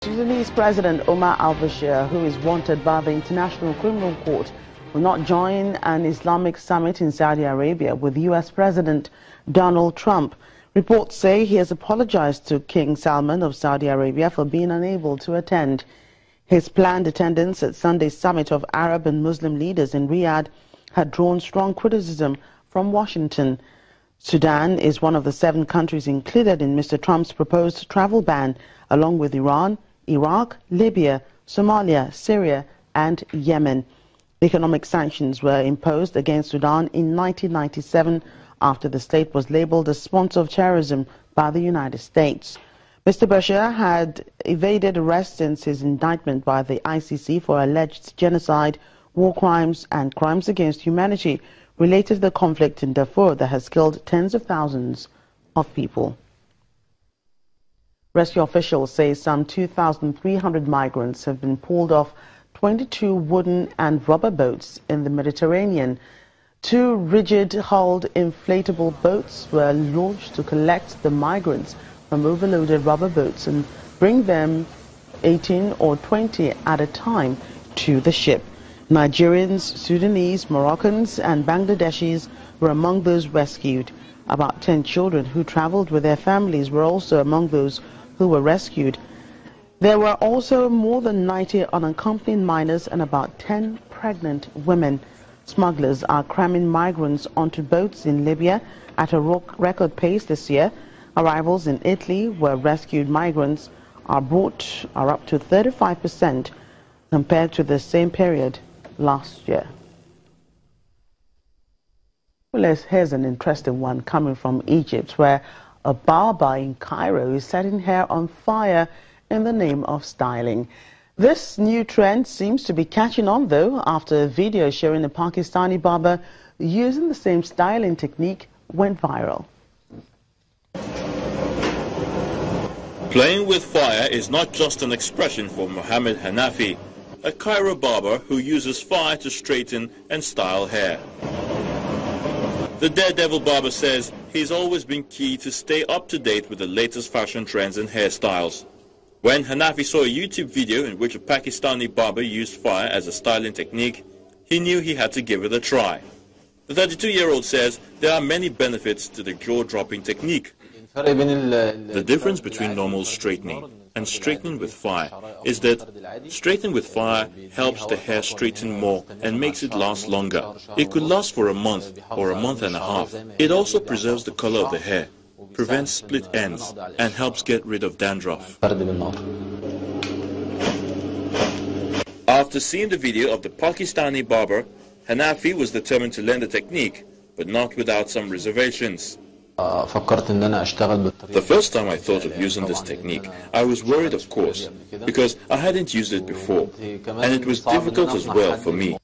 Sudanese President Omar al-Bashir, who is wanted by the International Criminal Court, will not join an Islamic summit in Saudi Arabia with U.S. President Donald Trump. Reports say he has apologized to King Salman of Saudi Arabia for being unable to attend. His planned attendance at Sunday's summit of Arab and Muslim leaders in Riyadh had drawn strong criticism from Washington. Sudan is one of the 7 countries included in Mr. Trump's proposed travel ban, along with Iran, Iraq, Libya, Somalia, Syria and Yemen. Economic sanctions were imposed against Sudan in 1997 after the state was labeled a sponsor of terrorism by the United States. Mr. Bashir had evaded arrest since his indictment by the ICC for alleged genocide, war crimes and crimes against humanity related to the conflict in Darfur that has killed tens of thousands of people. Rescue officials say some 2,300 migrants have been pulled off 22 wooden and rubber boats in the Mediterranean. 2 rigid-hulled inflatable boats were launched to collect the migrants from overloaded rubber boats and bring them 18 or 20 at a time to the ship. Nigerians, Sudanese, Moroccans and Bangladeshis were among those rescued. About 10 children who traveled with their families were also among those who were rescued. There were also more than 90 unaccompanied minors and about 10 pregnant women. Smugglers are cramming migrants onto boats in Libya at a record pace this year. Arrivals in Italy, where rescued migrants are up to 35% compared to the same period last year. Well, here's an interesting one coming from Egypt, where a barber in Cairo is setting hair on fire in the name of styling. This new trend seems to be catching on, though, after a video showing a Pakistani barber using the same styling technique went viral. Playing with fire is not just an expression for Mohammed Hanafi, a Cairo barber who uses fire to straighten and style hair. The daredevil barber says he's always been key to stay up to date with the latest fashion trends and hairstyles. When Hanafi saw a YouTube video in which a Pakistani barber used fire as a styling technique, he knew he had to give it a try. The 32-year-old says there are many benefits to the jaw-dropping technique. The difference between normal straightening and straightening with fire is that straightening with fire helps the hair straighten more and makes it last longer. It could last for a month or a month and a half. It also preserves the color of the hair, prevents split ends, and helps get rid of dandruff. After seeing the video of the Pakistani barber, Hanafi was determined to learn the technique, but not without some reservations. The first time I thought of using this technique, I was worried, of course, because I hadn't used it before, and it was difficult as well for me.